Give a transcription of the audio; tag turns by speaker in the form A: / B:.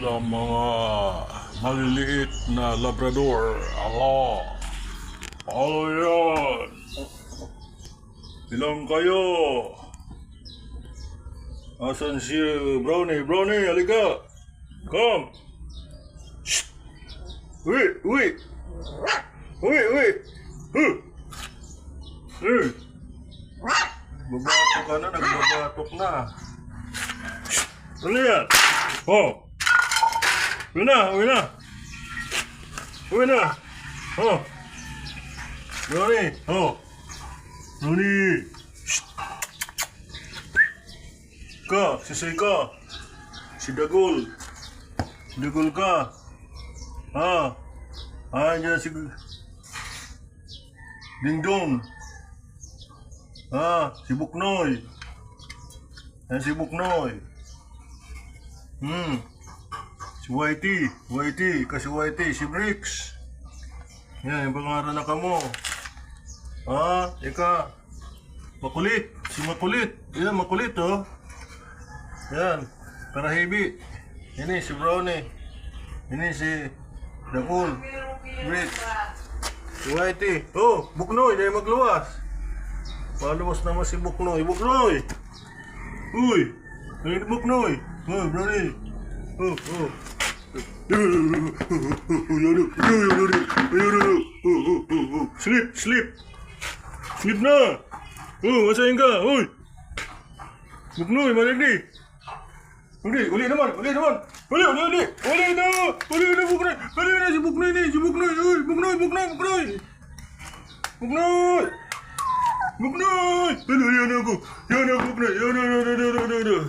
A: ng mga maliliit na labrador. Ala. Ano yan? Ilang kayo? Asan si Brownie? Brownie, halika. Come. Shh. Uy, uy. Uy, uy. Babatok ka na, nagbabatok na. Ano yan? Oh. Uwi na, uwi na. Uwi na. Oh. Brownie. Oh. Brownie. Shh. Ka, sisay ka. Si Dagol. Dagol ka. Ha? Dyan si Dingdong. Si Buknoy. Yan si Buknoy. Si Whitey. Whitey. Kasi Whitey. Si Bricks. Yan, yung pangaran na ka mo. Ika. Makulit. Si Makulit. Yan, makulit oh. Yan. Karahibi. Ini si Brownie. Ini si Dagol. Bricks. Si Whitey. Oh, Buknoy. Dahil magluwas. Paluwas naman si Buknoy. Buknoy! Uy! Ay, Buknoy! Oh, Brownie! Oh, oh! Sleep! Sleep! Sleep na! Oh, masahin ka! Uy! Buknoy, maligdi! Uli naman! Uli naman! Uli na! Uli na, Buknoy! Uli na si Buknoy ni! Si Buknoy! Uy! Buknoy! Buknoy! Buknoy! Ano yan ako? Yan ako, Buknoy! Yan.